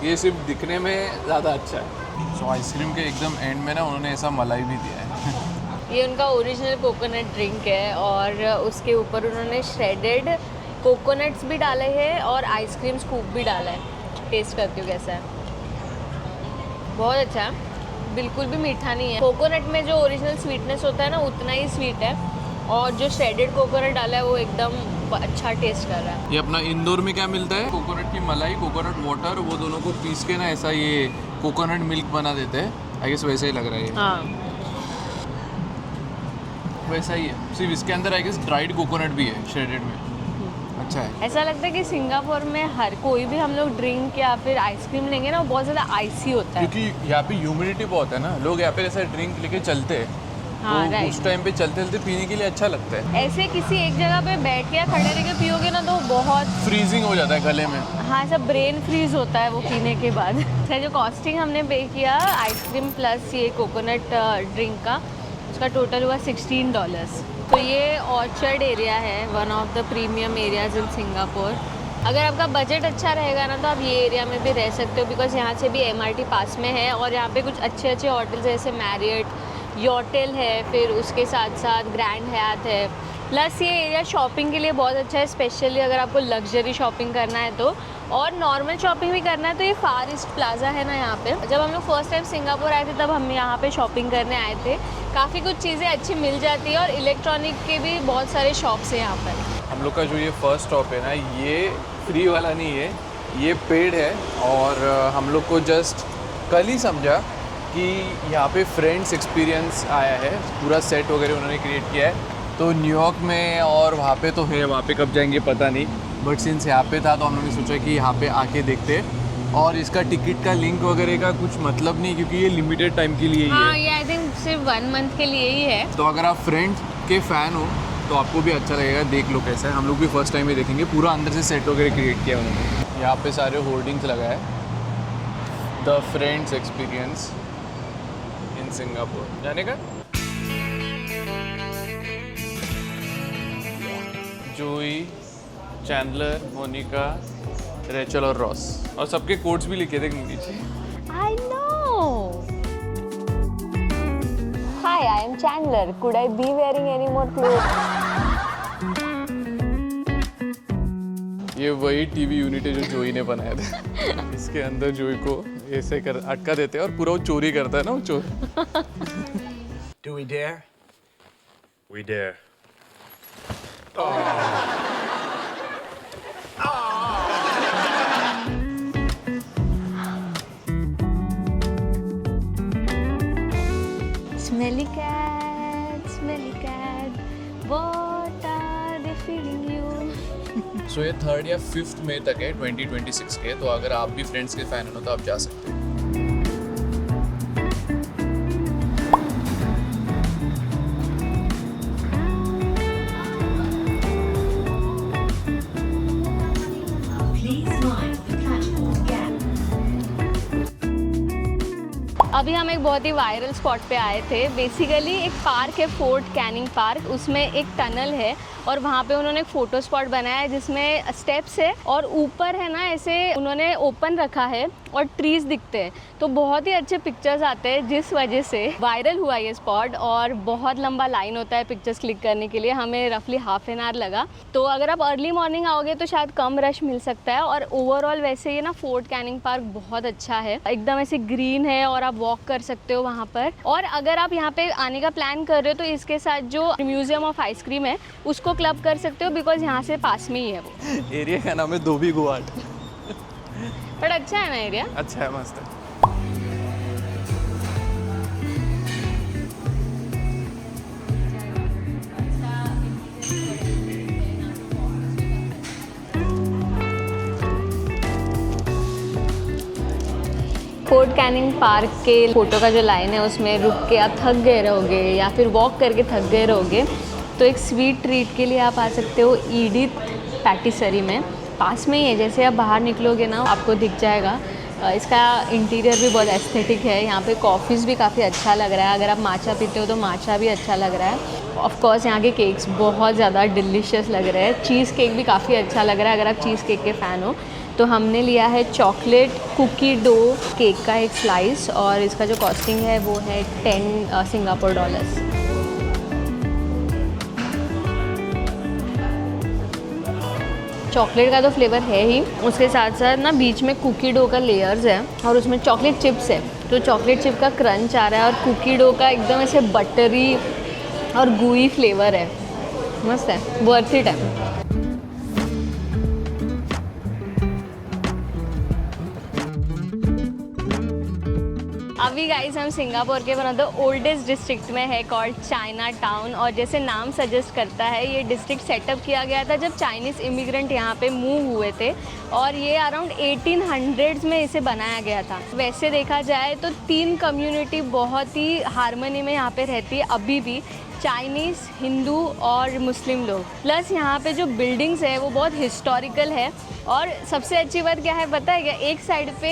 ये सिर्फ दिखने में ज़्यादा अच्छा है। सो आइसक्रीम के एकदम एंड में ना उन्होंने ऐसा मलाई भी दिया है। ये उनका ओरिजिनल कोकोनट ड्रिंक है, और उसके ऊपर उन्होंने श्रेडेड कोकोनट्स भी डाले हैं और आइसक्रीम स्कूप भी डाला है। टेस्ट करती हूँ कैसा है, बहुत अच्छा है, बिल्कुल भी मीठा नहीं है। कोकोनट में जो ओरिजिनल स्वीटनेस होता है ना उतना ही स्वीट है, और जो श्रेडेड कोकोनट डाला है वो एकदम अच्छा टेस्ट कर रहा है। ये अपना इंदौर में क्या मिलता है, कोकोनट की मलाई, कोकोनट वाटर, वो दोनों को पीस के ना ऐसा ये कोकोनट मिल्क बना देते हैं, आई गेस वैसे ही लग रहा है ये। हाँ वैसा ही है, सिर्फ इसके अंदर आई गेस ड्राइड कोकोनट भी है श्रेडेड में, अच्छा है। ऐसा लगता है कि सिंगापुर में हर कोई भी हम लोग ड्रिंक या फिर आइसक्रीम लेंगे ना वो बहुत ज़्यादा आइसी होता है, क्योंकि यहाँ पे ह्यूमिडिटी बहुत है ना, लोग यहाँ पे ऐसा ड्रिंक लेके चलते हैं, हाँ, तो right. उस टाइम पे चलते चलते पीने के लिए अच्छा लगता है। ऐसे किसी एक जगह पे बैठ के या खड़े रह के पियोगे ना तो बहुत फ्रीजिंग हो जाता है गले में। हाँ सब ब्रेन फ्रीज होता है वो पीने के बाद। जो कॉस्टिंग हमने पे किया आइसक्रीम प्लस ये कोकोनट ड्रिंक का, उसका टोटल हुआ $16। तो ये ऑर्चर्ड एरिया है, one of the premium areas in Singapore. अगर आपका बजट अच्छा रहेगा ना तो आप ये एरिया में भी रह सकते हो, बिकॉज यहाँ से भी MRT पास में है, और यहाँ पे कुछ अच्छे अच्छे होटल्स जैसे मैरियट, योटेल है, फिर उसके साथ साथ ग्रैंड हयात है। प्लस ये एरिया शॉपिंग के लिए बहुत अच्छा है, स्पेशली अगर आपको लग्जरी शॉपिंग करना है तो, और नॉर्मल शॉपिंग भी करना है तो ये फार ईस्ट प्लाजा है ना यहाँ पे। जब हम लोग फर्स्ट टाइम सिंगापुर आए थे तब हम यहाँ पे शॉपिंग करने आए थे, काफ़ी कुछ चीज़ें अच्छी मिल जाती है, और इलेक्ट्रॉनिक के भी बहुत सारे शॉप्स हैं यहाँ पर। हम लोग का जो ये फर्स्ट स्टॉप है ना, ये फ्री वाला नहीं है, ये पेड है, और हम लोग को जस्ट कल ही समझा कि यहाँ पे फ्रेंड्स एक्सपीरियंस आया है, पूरा सेट वगैरह उन्होंने क्रिएट किया है, तो न्यूयॉर्क में और वहाँ पे तो है, वहाँ पे कब जाएंगे पता नहीं, बट सिंस यहाँ पे था तो हम लोगों ने सोचा कि यहाँ पे आके देखते हैं। और इसका टिकट का लिंक वगैरह का कुछ मतलब नहीं, क्योंकि ये लिमिटेड टाइम के लिए ही हाँ, है। ये आई थिंक सिर्फ 1 मंथ के लिए ही है। तो अगर आप फ्रेंड के फ़ैन हो तो आपको भी अच्छा लगेगा, देख लो कैसा है। हम लोग भी फर्स्ट टाइम ही देखेंगे, पूरा अंदर से सेट वगैरह क्रिएट किया उन्होंने। यहाँ पे सारे होर्डिंग्स लगा है, the friends experience in Singapore, जाने का। जोई, चैंडलर, मोनिका, रेचल और रॉस, और सबके कोड्स भी लिखे थे नीचे। I know. Hi, I am Chandler. Could I be wearing any more clothes? ये वही टीवी यूनिट है जो जोई ने बनाया था। इसके अंदर जोई को ऐसे कर अटका देते हैं और पूरा वो चोरी करता है ना, वो चोर। Do we dare? We dare. Smelly cat, what are they feeding you? सो ये 3rd या 5th मई तक है 2026 के, तो अगर आप भी फ्रेंड्स के फैन हो तो आप जा सकते हो। अभी हम एक बहुत ही वायरल स्पॉट पे आए थे। बेसिकली एक पार्क है, फोर्ट कैनिंग पार्क, उसमें एक टनल है और वहाँ पे उन्होंने एक फ़ोटो स्पॉट बनाया है जिसमें स्टेप्स है और ऊपर है ना ऐसे उन्होंने ओपन रखा है और ट्रीज़ दिखते हैं, तो बहुत ही अच्छे पिक्चर्स आते हैं, जिस वजह से वायरल हुआ ये स्पॉट। और बहुत लंबा लाइन होता है पिक्चर्स क्लिक करने के लिए, हमें रफली हाफ एन आवर लगा। तो अगर आप अर्ली मॉर्निंग आओगे तो शायद कम रश मिल सकता है। और ओवरऑल वैसे ये ना फोर्ट कैनिंग पार्क बहुत अच्छा है, एकदम ऐसे ग्रीन है और आप वॉक कर सकते हो वहाँ पर। और अगर आप यहाँ पे आने का प्लान कर रहे हो तो इसके साथ जो म्यूजियम ऑफ आइसक्रीम है उसको क्लब कर सकते हो, बिकॉज यहाँ से पास में ही है वो। एरिया का नाम है धोबी गुवाट। बट अच्छा है ना एरिया? अच्छा है, मस्त है। फोर्ट कैनिंग पार्क के फोटो का जो लाइन है उसमें रुक के आप थक गए रहोगे या फिर वॉक करके थक गए रहोगे तो एक स्वीट ट्रीट के लिए आप आ सकते हो ईडिथ पैटिसरी में, पास में ही है। जैसे आप बाहर निकलोगे ना आपको दिख जाएगा। इसका इंटीरियर भी बहुत एस्थेटिक है। यहाँ पे कॉफ़ीज़ भी काफ़ी अच्छा लग रहा है। अगर आप माचा पीते हो तो माचा भी अच्छा लग रहा है। ऑफ कोर्स यहाँ के केक्स बहुत ज़्यादा डिलीशियस लग रहे हैं। चीज़ केक भी काफ़ी अच्छा लग रहा है अगर आप चीज़ केक के फ़ैन हो तो। हमने लिया है चॉकलेट कुकी डो केक का एक स्लाइस और इसका जो कॉस्टिंग है वो है 10 सिंगापुर डॉलर्स। चॉकलेट का तो फ्लेवर है ही, उसके साथ साथ ना बीच में कुकी डो का लेयर्स है और उसमें चॉकलेट चिप्स है, तो चॉकलेट चिप का क्रंच आ रहा है और कुकी डो का एकदम ऐसे बटरी और गुई फ्लेवर है। मस्त है, वर्थ इट है। अभी गाइस हम सिंगापुर के one of the oldest district में है, कॉल्ड चाइना टाउन। और जैसे नाम सजेस्ट करता है ये डिस्ट्रिक्ट सेटअप किया गया था जब चाइनीज़ इमिग्रेंट यहाँ पे मूव हुए थे और ये अराउंड 1800s में इसे बनाया गया था। वैसे देखा जाए तो 3 कम्युनिटी बहुत ही हार्मनी में यहाँ पे रहती है अभी भी, चाइनीज़, हिंदू और मुस्लिम लोग। प्लस यहाँ पे जो बिल्डिंग्स है वो बहुत हिस्टोरिकल है। और सबसे अच्छी बात क्या है पता है क्या, एक साइड पे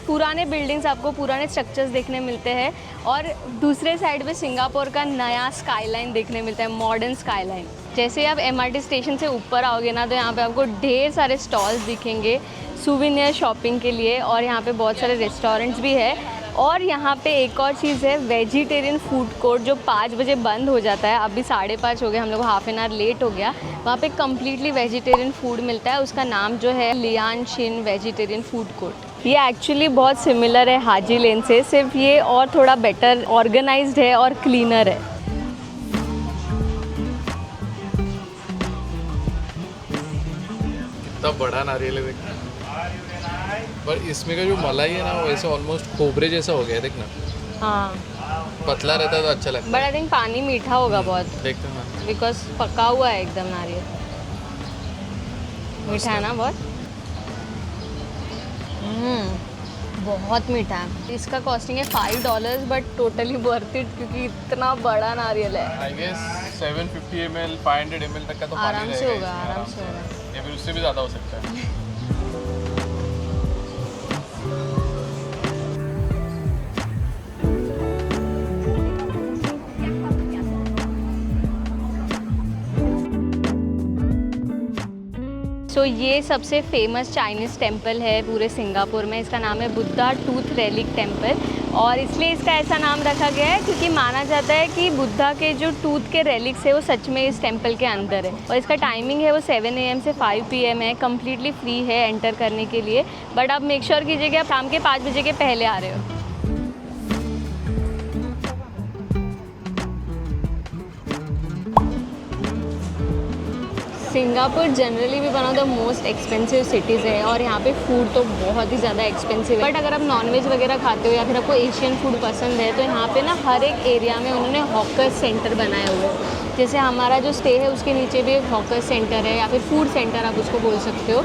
पुराने बिल्डिंग्स आपको पुराने स्ट्रक्चर्स देखने मिलते हैं और दूसरे साइड पे सिंगापुर का नया स्काईलाइन देखने मिलता है, मॉडर्न स्काईलाइन। जैसे आप MRT स्टेशन से ऊपर आओगे ना तो यहाँ पे आपको ढेर सारे स्टॉल्स दिखेंगे सूवेनियर शॉपिंग के लिए और यहाँ पे बहुत सारे रेस्टोरेंट्स भी है। और यहाँ पे एक और चीज़ है, वेजिटेरियन फूड कोर्ट जो 5 बजे बंद हो जाता है। अभी 5:30 हो गए, हम लोग हाफ एन आवर लेट हो गया। वहाँ पे कम्प्लीटली वेजिटेरियन फूड मिलता है, उसका नाम जो है Lian Shin vegetarian food court. ये एक्चुअली बहुत सिमिलर है हाजी लेन से, सिर्फ ये और थोड़ा बेटर ऑर्गेनाइज्ड है और क्लीनर है। कितना बड़ा नारियल है देखना, पर इसमें का जो मलाई है ना वो ऐसे ऑलमोस्ट खोबरे जैसा हो गया, देखना। हाँ, पतला रहता है तो अच्छा लगता है। बट आई थिंक पानी मीठा होगा बहुत, देखते हैं। बिकॉज पका हुआ है एकदम नारियल। मीठा है ना बहुत? बहुत मीठा है। इसका कॉस्टिंग है $5 बट टोटली वर्थ इट क्योंकि इतना बड़ा नारियल है। आई गेस 750 ml 500 ml तक का तो पानी आराम से रहेगा होगा, इसमें, आराम से होगा। या फिर उससे भी ज़्यादा हो सकता है। तो ये सबसे फेमस चाइनीज़ टेम्पल है पूरे सिंगापुर में। इसका नाम है बुद्धा टूथ रेलिक टेम्पल और इसलिए इसका ऐसा नाम रखा गया है क्योंकि माना जाता है कि बुद्धा के जो टूथ के रेलिक्स है वो सच में इस टेम्पल के अंदर है। और इसका टाइमिंग है वो 7 AM से 5 PM है, कम्प्लीटली फ्री है एंटर करने के लिए। बट आप मेक श्योर कीजिए कि आप शाम के 5 बजे के पहले आ रहे हो। सिंगापुर जनरली भी one of the most expensive cities है और यहाँ पे फूड तो बहुत ही ज़्यादा एक्सपेंसिव है। बट अगर आप नॉनवेज वगैरह खाते हो या फिर आपको एशियन फूड पसंद है तो यहाँ पे ना हर एक एरिया में उन्होंने हॉकर सेंटर बनाए हुए हैं। जैसे हमारा जो स्टे है उसके नीचे भी एक हॉकर सेंटर है या फिर फूड सेंटर आप उसको बोल सकते हो।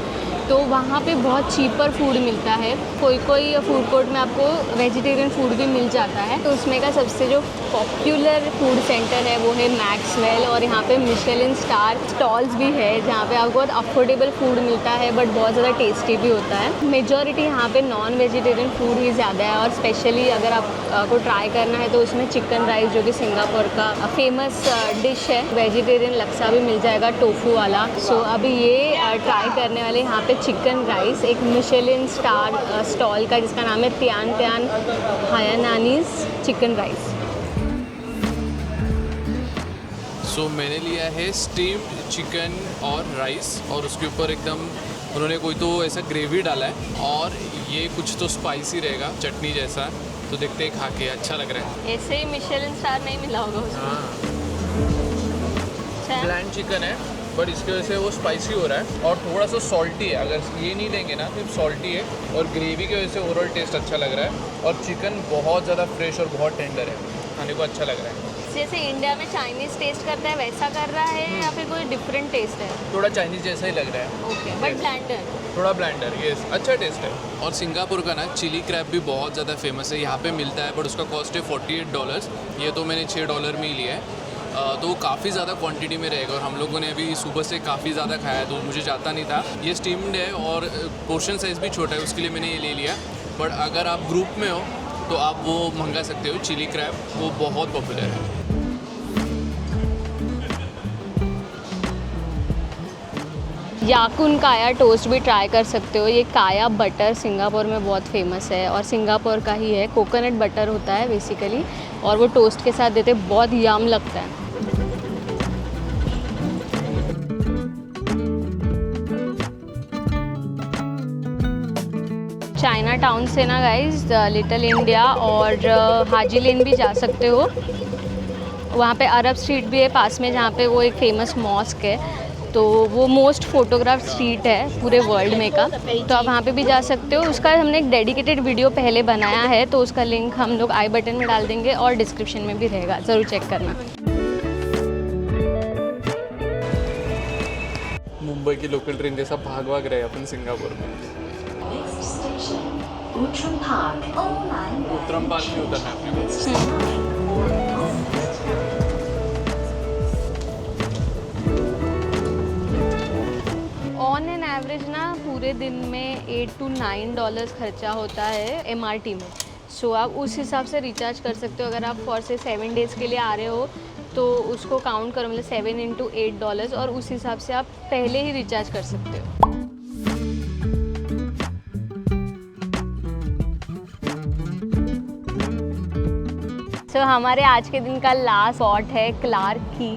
तो वहाँ पे बहुत चीपर फूड मिलता है। कोई कोई फूड कोर्ट में आपको वेजिटेरियन फूड भी मिल जाता है। तो उसमें का सबसे जो पॉपुलर फूड सेंटर है वो है मैक्सवेल, और यहाँ पे मिशेलिन स्टार स्टॉल्स भी है जहाँ पे आपको बहुत अफोर्डेबल फूड मिलता है बट बहुत ज़्यादा टेस्टी भी होता है। मेजॉरिटी यहाँ पे नॉन वेजिटेरियन फूड ही ज़्यादा है, और स्पेशली अगर आपको ट्राई करना है तो उसमें चिकन राइस जो कि सिंगापुर का फेमस डिश है, वेजिटेरियन लक्सा भी मिल जाएगा टोफू वाला। सो अभी ये ट्राई करने वाले यहाँ पे चिकन राइस, एक मिशेलिन स्टार स्टॉल का जिसका नाम है त्यान त्यान हायानानीज चिकन राइस। सो मैंने लिया है स्टीम्ड चिकन और राइस, और उसके ऊपर एकदम उन्होंने कोई तो ऐसा ग्रेवी डाला है, और ये कुछ तो स्पाइसी रहेगा चटनी जैसा। तो देखते हैं खा के, अच्छा लग रहा है। ऐसे ही मिशेलिन स्टार नहीं मिला होगा उसमें। अच्छा है। ब्लैंड चिकन है बट इसकी वजह से वो स्पाइसी हो रहा है और थोड़ा सा सॉल्टी है। अगर ये नहीं लेंगे ना सिर्फ सॉल्टी है, और ग्रेवी की वजह से ओवरऑल टेस्ट अच्छा लग रहा है। और चिकन बहुत ज़्यादा फ्रेश और बहुत टेंडर है, खाने को अच्छा लग रहा है। जैसे इंडिया में चाइनीज़ टेस्ट करता है वैसा कर रहा है या फिर कोई डिफरेंट टेस्ट है? थोड़ा चाइनीज़ जैसा ही लग रहा है। ओके, बट ब्लेंडर थोड़ा ब्लेंडर, ये अच्छा टेस्ट है। और सिंगापुर का ना चिली क्रैब भी बहुत ज़्यादा फेमस है, यहाँ पे मिलता है बट उसका कॉस्ट है $48। ये तो मैंने $6 में ही लिया है। तो वो काफ़ी ज़्यादा क्वांटिटी में रहेगा, और हम लोगों ने अभी सुबह से काफ़ी ज़्यादा खाया है तो मुझे जाता नहीं था। ये स्टीम्ड है और पोर्शन साइज़ भी छोटा है, उसके लिए मैंने ये ले लिया। बट अगर आप ग्रुप में हो तो आप वो मंगा सकते हो चिली क्रैब, वो बहुत पॉपुलर है। याकुन काया टोस्ट भी ट्राई कर सकते हो। ये काया बटर सिंगापुर में बहुत फेमस है और सिंगापुर का ही है। कोकोनट बटर होता है बेसिकली, और वो टोस्ट के साथ देते, बहुत यम लगता है। चाइना टाउन से ना गाइज लिटिल इंडिया और हाजी लेन भी जा सकते हो। वहाँ पे अरब स्ट्रीट भी है पास में, जहाँ पे वो एक फेमस मॉस्क है, तो वो मोस्ट फोटोग्राफ स्ट्रीट है पूरे वर्ल्ड में का, तो आप वहाँ पे भी जा सकते हो। उसका हमने एक डेडिकेटेड वीडियो पहले बनाया है, तो उसका लिंक हम लोग आई बटन में डाल देंगे और डिस्क्रिप्शन में भी रहेगा, ज़रूर चेक करना। मुंबई की लोकल ट्रेन जैसा भाग भाग रहे अपन सिंगापुर में। उत्तरम पार्क में उतरना है अपने को। ऑन एन एवरेज ना पूरे दिन में $8 to $9 खर्चा होता है MRT में। सो आप उस हिसाब से रिचार्ज कर सकते हो। अगर आप फॉर से 7 डेज़ के लिए आ रहे हो तो उसको काउंट करो, मतलब 7 into $8, और उस हिसाब से आप पहले ही रिचार्ज कर सकते हो। हमारे आज के दिन का लास्ट स्पॉट है क्लार्क की।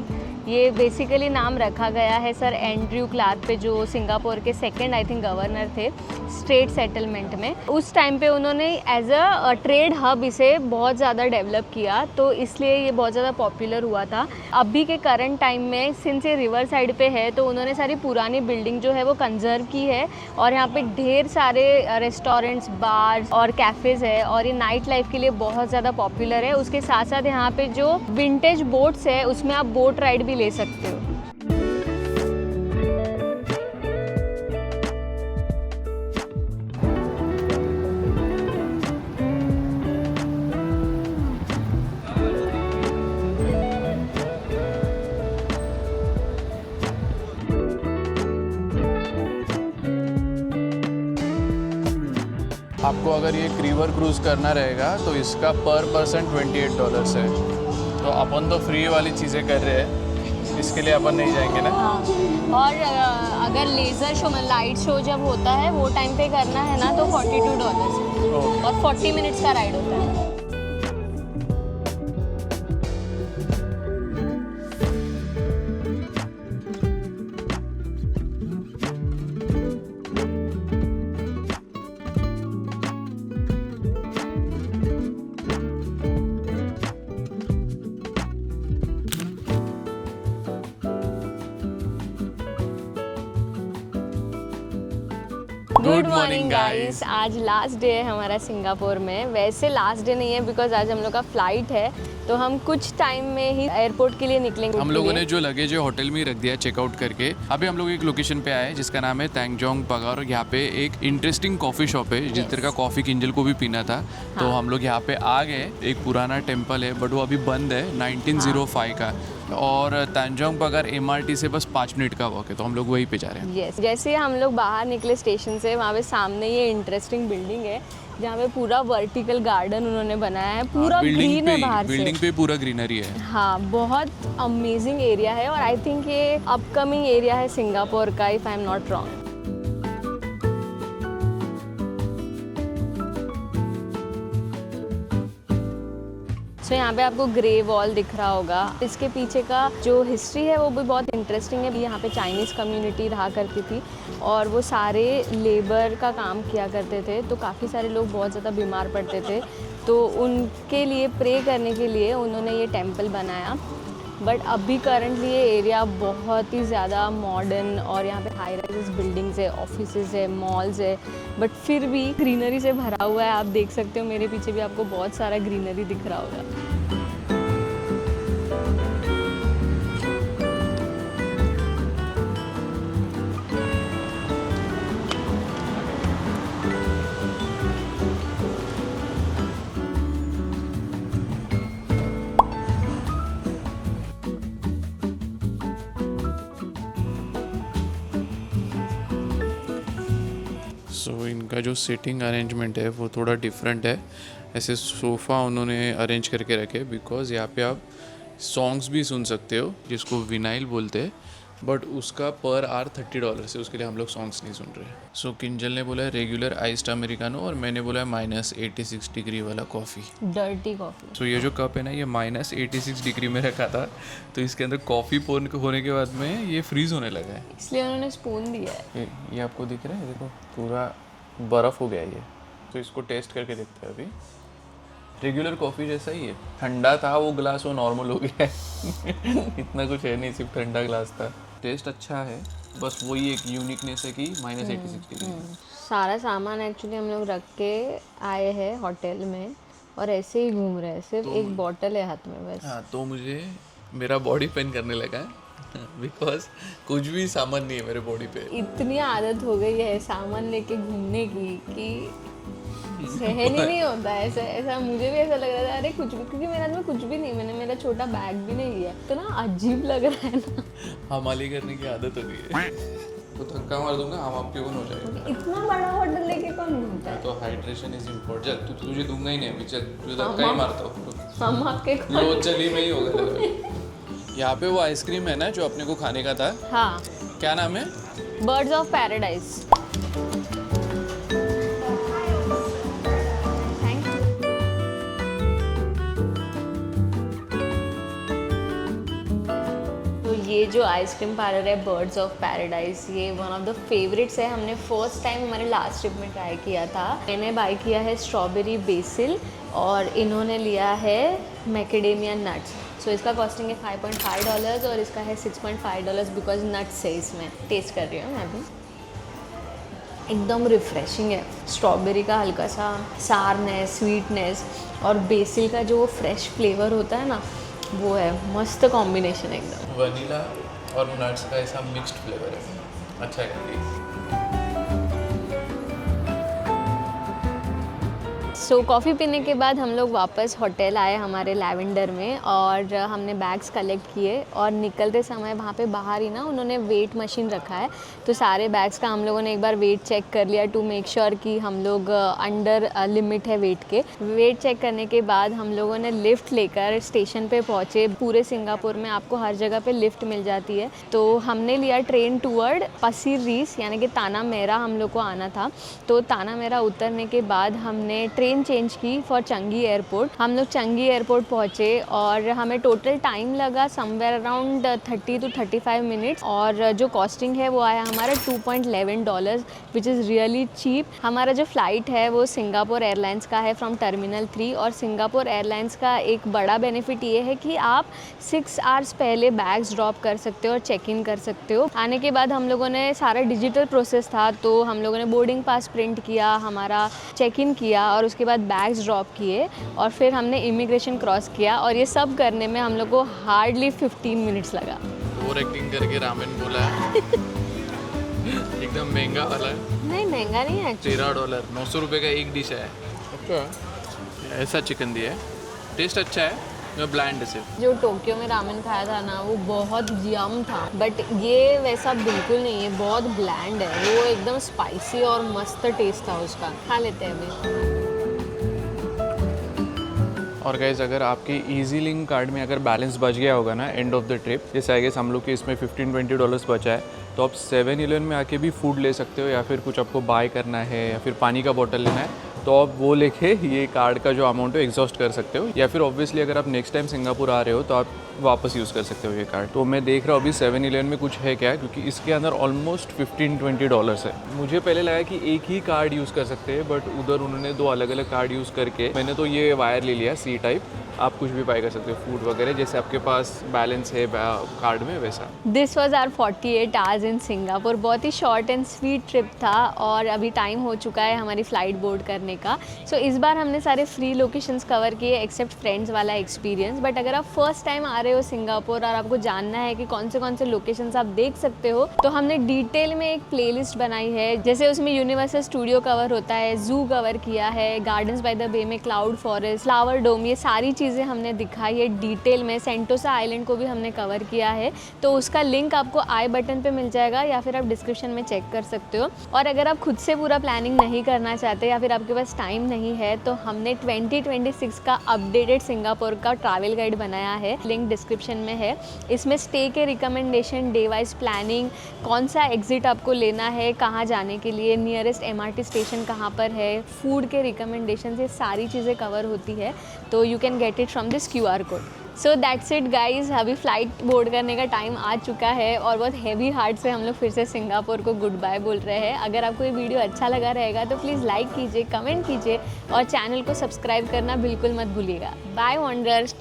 ये बेसिकली नाम रखा गया है सर एंड्रयू क्लार्क पे, जो सिंगापुर के सेकंड आई थिंक गवर्नर थे स्ट्रेट सेटलमेंट में। उस टाइम पे उन्होंने एज अ ट्रेड हब इसे बहुत ज़्यादा डेवलप किया, तो इसलिए ये बहुत ज़्यादा पॉपुलर हुआ था। अभी के करंट टाइम में सिंस ये रिवर साइड पे है, तो उन्होंने सारी पुरानी बिल्डिंग जो है वो कंजर्व की है, और यहाँ पे ढेर सारे रेस्टोरेंट्स, बार्स और कैफ़ेज़ है, और ये नाइट लाइफ के लिए बहुत ज़्यादा पॉपुलर है। उसके साथ साथ यहाँ पे जो विंटेज बोट्स है उसमें आप बोट राइड भी ले सकते हो। आपको अगर ये रिवर क्रूज़ करना रहेगा तो इसका पर पर्सन $28 है। तो अपन तो फ्री वाली चीज़ें कर रहे हैं, इसके लिए अपन नहीं जाएंगे ना। हाँ, और अगर लेज़र शो में लाइट शो जब होता है वो टाइम पे करना है ना, तो $42 है, और 40 मिनट्स का राइड होता है। Good morning guys. आज लास्ट डे है हमारा सिंगापुर में। वैसे लास्ट डे नहीं है बिकॉज आज हम लोग का फ़्लाइट है, तो हम कुछ टाइम में ही एयरपोर्ट के लिए निकलेंगे। हम लोगों ने जो लगेज है होटल में ही रख दिया चेकआउट करके। अभी हम लोग एक लोकेशन पे आए जिसका नाम है तैंगजोंग पगा, और यहाँ पे एक इंटरेस्टिंग कॉफ़ी शॉप है जिस तरह का कॉफ़ी किंजल को भी पीना था। तो हम लोग यहाँ पे आ गए। एक पुराना टेम्पल है बट वो अभी बंद है, 1905 का, और तैंजोंग पगार MRT से बस 5 मिनट का वॉक है, तो हम लोग वहीं पे जा रहे हैं। यस, जैसे हम लोग बाहर निकले स्टेशन से, वहाँ पे सामने ये इंटरेस्टिंग बिल्डिंग है जहाँ पे पूरा वर्टिकल गार्डन उन्होंने बनाया है, पूरा ग्रीन है बाहर से। बिल्डिंग पे पूरा ग्रीनरी है। हाँ, बहुत अमेजिंग एरिया है, और आई थिंक ये अपकमिंग एरिया है सिंगापुर का, if I am not wrong. So यहाँ पे आपको ग्रे वॉल दिख रहा होगा। इसके पीछे का जो हिस्ट्री है वो भी बहुत इंटरेस्टिंग है। यहाँ पे चाइनीज़ कम्युनिटी रहा करती थी और वो सारे लेबर का काम किया करते थे, तो काफ़ी सारे लोग बहुत ज़्यादा बीमार पड़ते थे, तो उनके लिए प्रे करने के लिए उन्होंने ये टेम्पल बनाया। बट अभी करंटली ये एरिया बहुत ही ज़्यादा मॉडर्न, और यहाँ पे हाई राइजेस बिल्डिंग्स है, ऑफिसेज है, मॉल्स है, बट फिर भी ग्रीनरी से भरा हुआ है। आप देख सकते हो मेरे पीछे भी आपको बहुत सारा ग्रीनरी दिख रहा होगा। सो इनका जो सीटिंग अरेंजमेंट है वो थोड़ा डिफरेंट है। ऐसे सोफ़ा उन्होंने अरेंज करके रखे बिकॉज़ यहाँ पे आप सॉन्ग्स भी सुन सकते हो जिसको विनाइल बोलते हैं, बट उसका पर आवर $30 है, उसके लिए हम लोग सॉन्ग्स नहीं सुन रहे। सो किंजल ने बोला है रेगुलर आइस्ड अमेरिकानो, और मैंने बोला है -86 डिग्री वाला कॉफ़ी, डर्टी कॉफ़ी। सो ये जो कप है ना, ये -86 डिग्री में रखा था, तो इसके अंदर कॉफ़ी होने के बाद में ये फ्रीज़ होने लगा है, इसलिए उन्होंने स्पून दिया है। ये आपको दिख रहा है, देखो पूरा बर्फ़ हो गया है ये। तो इसको टेस्ट करके देखते हैं। अभी रेगुलर कॉफ़ी जैसा ही है, ठंडा था वो ग्लास, वो नॉर्मल हो गया है इतना कुछ है नहीं, सिर्फ ठंडा ग्लास था। टेस्ट अच्छा है, बस वही एक यूनिकनेस है कि -86 डिग्री। सारा सामान एक्चुअली हम लोग रख के आए हैं होटल में, और ऐसे ही घूम रहे हैं, सिर्फ एक बॉटल है हाथ में बस। हाँ, तो मुझे मेरा बॉडी पेन करने लगा है बिकॉज कुछ भी सामान नहीं है मेरे बॉडी पे। इतनी आदत हो गई है सामान लेके घूमने की कि सहन ही नहीं होता है। ऐसा मुझे भी ऐसा लग रहा था, अरे कुछ भी, क्योंकि मेरे हाथ में कुछ भी नहीं, मैंने मेरा छोटा बैग भी नहीं लिया, तो ना अजीब लग रहा है ना। हमाली करने की आदत हो गई है तो धक्का मार दूंगा, हम आपके कौन हो जाएगा। इतना बड़ा होटल लेके कौन घूमता है? तो हाइड्रेशन इज इम्पोर्टेंट। चल तुझे दूंगा ही नहीं अभी, चल तुझे धक्का ही मारता हूँ। हम आपके लो चली में ही होगा। यहाँ पे वो आइसक्रीम है ना जो अपने को खाने का था, हाँ, क्या नाम है? Birds of paradise. ये जो आइसक्रीम पार्लर है बर्ड्स ऑफ पैराडाइज, ये वन ऑफ द फेवरेट्स है। हमने फर्स्ट टाइम हमारे लास्ट ट्रिप में ट्राई किया था। मैंने बाय किया है स्ट्रॉबेरी बेसिल, और इन्होंने लिया है मैकेडेमिया नट्स। सो इसका कॉस्टिंग है $5.5 और इसका है $6.5 बिकॉज नट्स है इसमें। टेस्ट कर रही हूँ मैं भी, एकदम रिफ्रेशिंग है। स्ट्रॉबेरी का हल्का सा सारनेस, स्वीटनेस, और बेसिल का जो फ्रेश फ्लेवर होता है ना, वो है मस्त कॉम्बिनेशन एकदम। वनीला और नट्स का ऐसा मिक्स्ड फ्लेवर है, अच्छा है। सो कॉफ़ी पीने के बाद हम लोग वापस होटल आए हमारे लैवेंडर में, और हमने बैग्स कलेक्ट किए, और निकलते समय वहाँ पे बाहर ही ना उन्होंने वेट मशीन रखा है, तो सारे बैग्स का हम लोगों ने एक बार वेट चेक कर लिया टू मेक श्योर कि हम लोग अंडर लिमिट है वेट के। वेट चेक करने के बाद हम लोगों ने लिफ्ट लेकर स्टेशन पे पहुँचे। पूरे सिंगापुर में आपको हर जगह पे लिफ्ट मिल जाती है, तो हमने लिया ट्रेन टूवर्ड पसीर रीस, यानी कि ताना मेरा हम लोग को आना था। तो ताना मेरा उतरने के बाद हमने ट्रेन चेंज की फॉर चंगी एयरपोर्ट। हम लोग चंगी एयरपोर्ट पहुँचे, और हमें टोटल टाइम लगा समवेयर अराउंड 30 to 35 मिनट्स, और जो कॉस्टिंग है वो आया हमारा $2.11 विच इज़ रियली चीप। हमारा जो फ़्लाइट है वो सिंगापुर एयरलाइंस का है फ्रॉम टर्मिनल 3, और सिंगापुर एयरलाइंस का एक बड़ा बेनिफिट ये है कि आप 6 आवर्स पहले बैग्स ड्रॉप कर सकते हो और चेक इन कर सकते हो। आने के बाद हम लोगों ने सारा डिजिटल प्रोसेस था, तो हम लोगों ने बोर्डिंग पास प्रिंट किया, हमारा चेक इन किया, और उसके बाद बैग्स ड्रॉप किए और फिर हमने इमिग्रेशन क्रॉस किया और ये सब करने में हम लोग को हार्डली 15 मिनट्स लगा। ओवर एक्टिंग करके रामेन बोला है। एकदम महंगा वाला है। नहीं महंगा नहीं है एक्चुअली। $13 900 रुपये का एक डिश है। अच्छा ऐसा चिकन दिया है, टेस्ट अच्छा है, ब्लैंड है सिर्फ। जो टोक्यो में रामेन खाया था ना वो बहुत यम था, बट ये वैसा बिल्कुल नहीं है, बहुत ब्लैंड है, वो एकदम स्पाइसी और मस्त टेस्ट था उसका। खा लेते हैं अभी। और गाइज अगर आपके ईजी लिंक कार्ड में अगर बैलेंस बच गया होगा ना एंड ऑफ द ट्रिप, जैसे आई गेस हम लोग के इसमें $15-20 बचा है, तो आप 7-Eleven में आके भी फूड ले सकते हो, या फिर कुछ आपको बाय करना है या फिर पानी का बोतल लेना है तो आप वो लेके ये कार्ड का जो अमाउंट है एग्जॉस्ट कर सकते हो, या फिर ऑब्वियसली अगर आप नेक्स्ट टाइम सिंगापुर आ रहे हो तो आप वापस यूज़ कर सकते हो ये कार्ड। तो मैं देख रहा हूँ अभी 7-Eleven में कुछ है क्या, क्योंकि इसके अंदर ऑलमोस्ट $15-20 है। मुझे पहले लगा कि एक ही कार्ड यूज़ कर सकते हैं, बट उधर उन्होंने 2 अलग अलग कार्ड यूज़ करके, मैंने तो ये वायर ले लिया C टाइप। आप कुछ भी बाय कर सकते हो, फूड वगैरह, जैसे आपके पास बैलेंस है कार्ड में वैसा। This was our 48 hours in Singapore. बहुत ही शॉर्ट एंड स्वीट ट्रिप था और अभी टाइम हो चुका है हमारी फ़्लाइट बोर्ड करने का। सो इस बार हमने सारे फ्री लोकेशंस कवर किए एक्सेप्ट फ्रेंड्स वाला एक्सपीरियंस। बट अगर आप फर्स्ट टाइम आ रहे हो सिंगापुर और आपको जानना है कि कौन से लोकेशंस आप देख सकते हो, तो हमने डिटेल में एक प्लेलिस्ट बनाई है। जैसे उसमें यूनिवर्सल स्टूडियो कवर होता है, जू कवर किया है, गार्डन्स बाय द बे में क्लाउड फॉरेस्ट, फ्लावर डोम, ये सारी चीज़ें हमने दिखाई है डिटेल में। सेंटोसा आइलैंड को भी हमने कवर किया है, तो उसका लिंक आपको आई बटन पे मिल जाएगा या फिर आप डिस्क्रिप्शन में चेक कर सकते हो। और अगर आप खुद से पूरा प्लानिंग नहीं करना चाहते या फिर आपके पास टाइम नहीं है, तो हमने 2026 का अपडेटेड सिंगापुर का ट्रैवल गाइड बनाया है, लिंक डिस्क्रिप्शन में है। इसमें स्टे के रिकमेंडेशन, डे वाइज प्लानिंग, कौन सा एग्जिट आपको लेना है, कहाँ जाने के लिए, नियरेस्ट MRT स्टेशन कहाँ पर है, फूड के रिकमेंडेशन, ये सारी चीज़ें कवर होती है। तो you can get it from this QR code. So that's it guys, अभी फ़्लाइट बोर्ड करने का टाइम आ चुका है और बहुत हैवी हार्ट से हम लोग फिर से सिंगापुर को गुड बाय बोल रहे हैं। अगर आपको ये वीडियो अच्छा लगा रहेगा तो प्लीज़ लाइक कीजिए, कमेंट कीजिए और चैनल को सब्सक्राइब करना बिल्कुल मत भूलिएगा। Bye wonders.